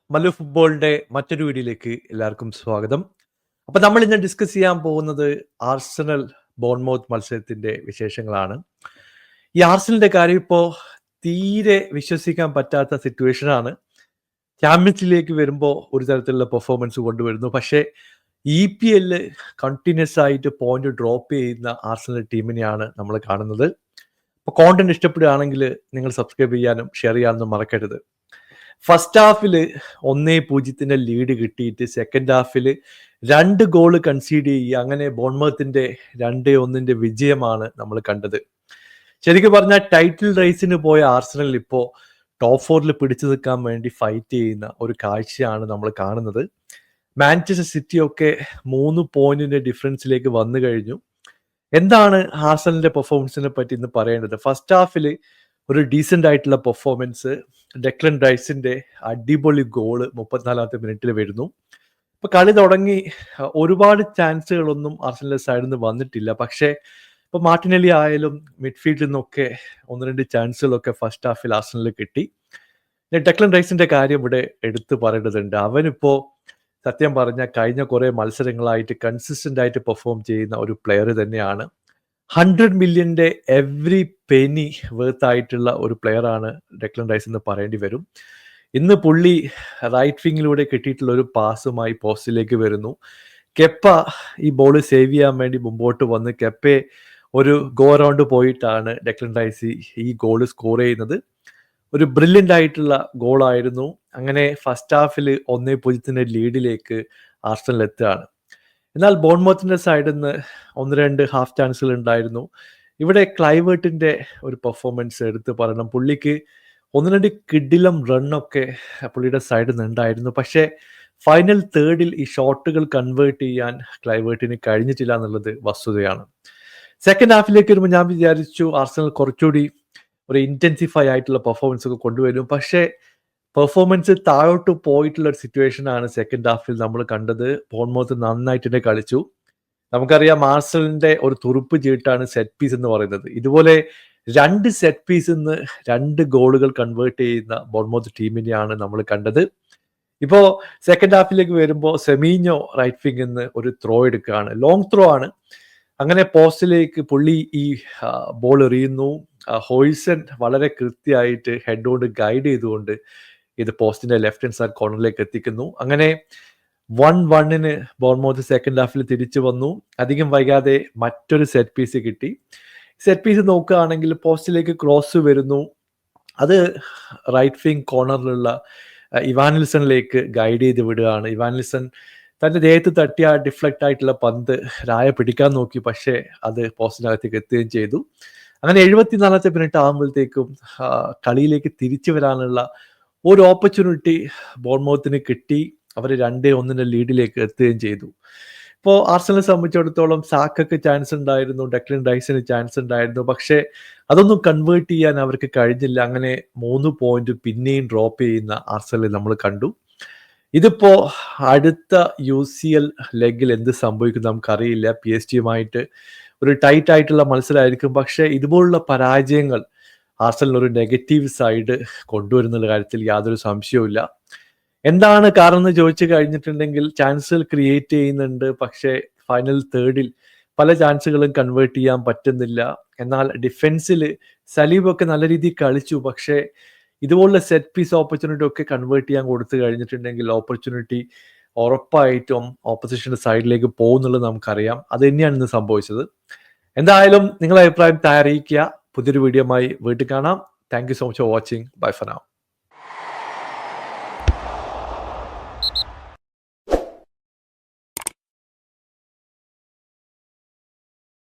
മല്ലു ഫുട്ബോളിന്റെ മറ്റൊരു വീഡിയോയിലേക്ക് എല്ലാവർക്കും സ്വാഗതം. അപ്പൊ നമ്മൾ ഇന്ന് ഡിസ്കസ് ചെയ്യാൻ പോകുന്നത് ആർസണൽ ബോൺമൗത്ത് മത്സരത്തിന്റെ വിശേഷങ്ങളാണ്. ഈ ആർസണലിന്റെ കാര്യം ഇപ്പോൾ തീരെ വിശ്വസിക്കാൻ പറ്റാത്ത സിറ്റുവേഷൻ ആണ്. ചാമ്പ്യൻസിലേക്ക് വരുമ്പോൾ ഒരു തരത്തിലുള്ള പെർഫോമൻസ് കൊണ്ടുവരുന്നു, പക്ഷേ EPL കണ്ടിന്യൂസ് ആയിട്ട് പോയിന്റ് ഡ്രോപ്പ് ചെയ്യുന്ന ആർസണൽ ടീമിനെയാണ് നമ്മൾ കാണുന്നത്. അപ്പോൾ കോണ്ടന്റ് ഇഷ്ടപ്പെടുകയാണെങ്കിൽ നിങ്ങൾ സബ്സ്ക്രൈബ് ചെയ്യാനും ഷെയർ ചെയ്യാനും മറക്കരുത്. ഫസ്റ്റ് ഹാഫിൽ 1-0 ലീഡ് കിട്ടിയിട്ട് സെക്കൻഡ് ഹാഫിൽ 2 ഗോള് കൺസീഡ് ചെയ്യുക, അങ്ങനെ ബോൺമൗത്തിന്റെ 2-1 വിജയമാണ് നമ്മൾ കണ്ടത്. ശരിക്കും പറഞ്ഞാൽ ടൈറ്റിൽ റേസിന് പോയ ആർസണൽ ഇപ്പോൾ ടോപ്പ് 4 പിടിച്ചു നിൽക്കാൻ വേണ്ടി ഫൈറ്റ് ചെയ്യുന്ന ഒരു കാഴ്ചയാണ് നമ്മൾ കാണുന്നത്. മാഞ്ചസ്റ്റർ സിറ്റി ഒക്കെ 3 പോയിന്റിന്റെ ഡിഫറൻസിലേക്ക് വന്നു കഴിഞ്ഞു. എന്താണ് ആർസണലിന്റെ പെർഫോമൻസിനെ പറ്റി ഇന്ന് പറയേണ്ടത്? ഫസ്റ്റ് ഹാഫിൽ ഒരു ഡീസെന്റ് ആയിട്ടുള്ള പെർഫോമൻസ്, ഡെക്ലൻ റൈസിന്റെ അടിപൊളി ഗോള് 34ാമത്തെ മിനിറ്റിൽ വരുന്നു. ഇപ്പൊ കളി തുടങ്ങി ഒരുപാട് ചാൻസുകളൊന്നും ആർസണലിന്റെ സൈഡിൽ നിന്ന് വന്നിട്ടില്ല, പക്ഷേ ഇപ്പൊ മാർട്ടിനെല്ലി ആയാലും മിഡ്ഫീൽഡിൽ നിന്നൊക്കെ 1-2 ചാൻസുകളൊക്കെ ഫസ്റ്റ് ഹാഫിൽ ആർസണലിൽ കിട്ടി. ഡെക്ലൻ റൈസിന്റെ കാര്യം ഇവിടെ എടുത്തു പറയേണ്ടതുണ്ട്. അവനിപ്പോ സത്യം പറഞ്ഞാൽ കഴിഞ്ഞ കുറെ മത്സരങ്ങളായിട്ട് കൺസിസ്റ്റന്റ് ആയിട്ട് പെർഫോം ചെയ്യുന്ന ഒരു പ്ലെയർ തന്നെയാണ്. 100 മില്യന്റെ എവറി പെനി വേർത്ത് ആയിട്ടുള്ള ഒരു പ്ലെയർ ആണ് ഡെക്ലൻ റൈസ് എന്ന് പറയേണ്ടി വരും. ഇന്ന് പുള്ളി റൈറ്റ് വിങ്ങിലൂടെ കിട്ടിയിട്ടുള്ള ഒരു പാസുമായി പോസ്റ്റിലേക്ക് വരുന്നു. കെപ്പ ഈ ബോൾ സേവ് ചെയ്യാൻ വേണ്ടി മുമ്പോട്ട് വന്ന് കെപ്പയെ ഒരു ഗോ റൗണ്ട് പോയിട്ടാണ് ഡെക്ലൻ റൈസ് ഈ ഗോൾ സ്കോർ ചെയ്യുന്നത്. ഒരു ബ്രില്യൻ്റ് ആയിട്ടുള്ള ഗോളായിരുന്നു. അങ്ങനെ ഫസ്റ്റ് ഹാഫിൽ 1-0 ലീഡിലേക്ക് ആർസണൽ എത്തുകയാണ്. എന്നാൽ ബോൺമൗത്തിന്റെ സൈഡിൽ നിന്ന് 1-2 ഹാഫ് ചാൻസുകൾ ഉണ്ടായിരുന്നു. ഇവിടെ ക്ലൈവേർട്ടിന്റെ ഒരു പെർഫോമൻസ് എടുത്ത് പറയണം. പുള്ളിക്ക് 1-2 കിഡിലം റണ്ണൊക്കെ പുള്ളിയുടെ സൈഡിൽ നിന്ന് ഉണ്ടായിരുന്നു, പക്ഷേ ഫൈനൽ തേർഡിൽ ഈ ഷോട്ടുകൾ കൺവേർട്ട് ചെയ്യാൻ ക്ലൈവേർട്ടിന് കഴിഞ്ഞിട്ടില്ല എന്നുള്ളത് വസ്തുതയാണ്. സെക്കൻഡ് ഹാഫിലേക്ക് വരുമ്പോൾ ഞാൻ വിചാരിച്ചു ആർസണൽ കുറച്ചുകൂടി ഒരു ഇന്റൻസിഫൈ ആയിട്ടുള്ള പെർഫോമൻസ് ഒക്കെ കൊണ്ടുവരും, പക്ഷേ പെർഫോമൻസ് താഴോട്ട് പോയിട്ടുള്ള ഒരു സിറ്റുവേഷൻ ആണ് സെക്കൻഡ് ഹാഫിൽ നമ്മൾ കണ്ടത്. ബോൺമൗത്ത് നന്നായിട്ട് തന്നെ കളിച്ചു. നമുക്കറിയാം ആർസണലിന്റെ ഒരു തുറുപ്പ് ചീട്ടാണ് സെറ്റ് പീസ് എന്ന് പറയുന്നത്. ഇതുപോലെ 2 സെറ്റ് പീസിൽ നിന്ന് 2 ഗോളുകൾ കൺവേർട്ട് ചെയ്യുന്ന ബോൺമൗത്ത് ടീമിനെയാണ് നമ്മൾ കണ്ടത്. ഇപ്പോൾ സെക്കൻഡ് ഹാഫിലേക്ക് വരുമ്പോൾ സെമീഞ്ഞോ റൈറ്റ് വിങ്ങിൽ നിന്ന് ഒരു ത്രോ എടുക്കുകയാണ്, ലോങ് ത്രോ ആണ്. അങ്ങനെ പോസ്റ്റിലേക്ക് പുള്ളി ഈ ബോൾ എറിയുന്നു. ഹോയ്സൺ വളരെ കൃത്യമായിട്ട് ഹെഡ് കൊണ്ട് ഗൈഡ് ചെയ്തുകൊണ്ട് ഇത് പോസ്റ്റിന്റെ ലെഫ്റ്റ് ഹാൻഡ് സൈഡ് കോർണറിലേക്ക് എത്തിക്കുന്നു. അങ്ങനെ 1-1 ബോൺമൗത്ത് സെക്കൻഡ് ഹാഫിൽ തിരിച്ചു വന്നു. അധികം വൈകാതെ മറ്റൊരു സെറ്റ് പീസ് കിട്ടി. സെറ്റ് പീസ് നോക്കുകയാണെങ്കിൽ പോസ്റ്റിലേക്ക് ക്രോസ് വരുന്നു. അത് റൈറ്റ് വിങ് കോർണറിലുള്ള ഇവാനിൽസണിലേക്ക് ഗൈഡ് ചെയ്ത് വിടുകയാണ്. ഇവാനിൽസൺ തന്റെ ദേഹത്ത് തട്ടിയ ഡിഫ്ലക്റ്റ് ആയിട്ടുള്ള പന്ത് രായ പിടിക്കാൻ നോക്കി, പക്ഷേ അത് പോസ്റ്റിനകത്തേക്ക് എത്തുകയും ചെയ്തു. അങ്ങനെ 74ാമത്തെ മിനിറ്റ് ആകുമ്പോഴത്തേക്കും കളിയിലേക്ക് തിരിച്ചു വരാനുള്ള ഒരു ഓപ്പർച്യൂണിറ്റി ബോൺമൗത്തിന് കിട്ടി. അവർ 2-1 ലീഡിലേക്ക് എത്തുകയും ചെയ്തു. ഇപ്പോൾ ആർസണലിനെ സംബന്ധിച്ചിടത്തോളം സാക്കക്ക് ചാൻസ് ഉണ്ടായിരുന്നു, ഡെക്ലൻ റൈസിന് ചാൻസ് ഉണ്ടായിരുന്നു, പക്ഷേ അതൊന്നും കൺവേർട്ട് ചെയ്യാൻ അവർക്ക് കഴിഞ്ഞില്ല. അങ്ങനെ 3 പോയിന്റ് പിന്നെയും ഡ്രോപ്പ് ചെയ്യുന്ന ആർസണൽ നമ്മൾ കണ്ടു. ഇതിപ്പോ അടുത്ത UCL ലെഗിൽ എന്ത് സംഭവിക്കും നമുക്കറിയില്ല. PSG ഒരു ടൈറ്റ് ആയിട്ടുള്ള മത്സരമായിരിക്കും, പക്ഷേ ഇതുപോലുള്ള പരാജയങ്ങൾ ആർസണലിന് ഒരു നെഗറ്റീവ് സൈഡ് കൊണ്ടുവരുന്ന കാര്യത്തിൽ യാതൊരു സംശയവുമില്ല. എന്താണ് കാരണം എന്ന് ചോദിച്ചു കഴിഞ്ഞിട്ടുണ്ടെങ്കിൽ ചാൻസുകൾ ക്രിയേറ്റ് ചെയ്യുന്നുണ്ട്, പക്ഷേ ഫൈനൽ തേർഡിൽ പല ചാൻസുകളും കൺവേർട്ട് ചെയ്യാൻ പറ്റുന്നില്ല. എന്നാൽ ഡിഫൻസിൽ സലീബൊക്കെ നല്ല രീതിയിൽ കളിച്ചു, പക്ഷേ ഇതുപോലുള്ള സെറ്റ് പീസ് ഓപ്പർച്യൂണിറ്റി ഒക്കെ കൺവേർട്ട് ചെയ്യാൻ കൊടുത്തു കഴിഞ്ഞിട്ടുണ്ടെങ്കിൽ ഓപ്പർച്യൂണിറ്റി ഉറപ്പായിട്ടും ഓപ്പോസിഷന്റെ സൈഡിലേക്ക് പോകുന്നുള്ളത് നമുക്കറിയാം. അത് തന്നെയാണ് ഇന്ന് സംഭവിച്ചത്. എന്തായാലും നിങ്ങളുടെ അഭിപ്രായം അറിയിക്കുക. പുതിയൊരു വീഡിയോയുമായി വീണ്ടും കാണാം. Thank you so much for watching. Bye for now.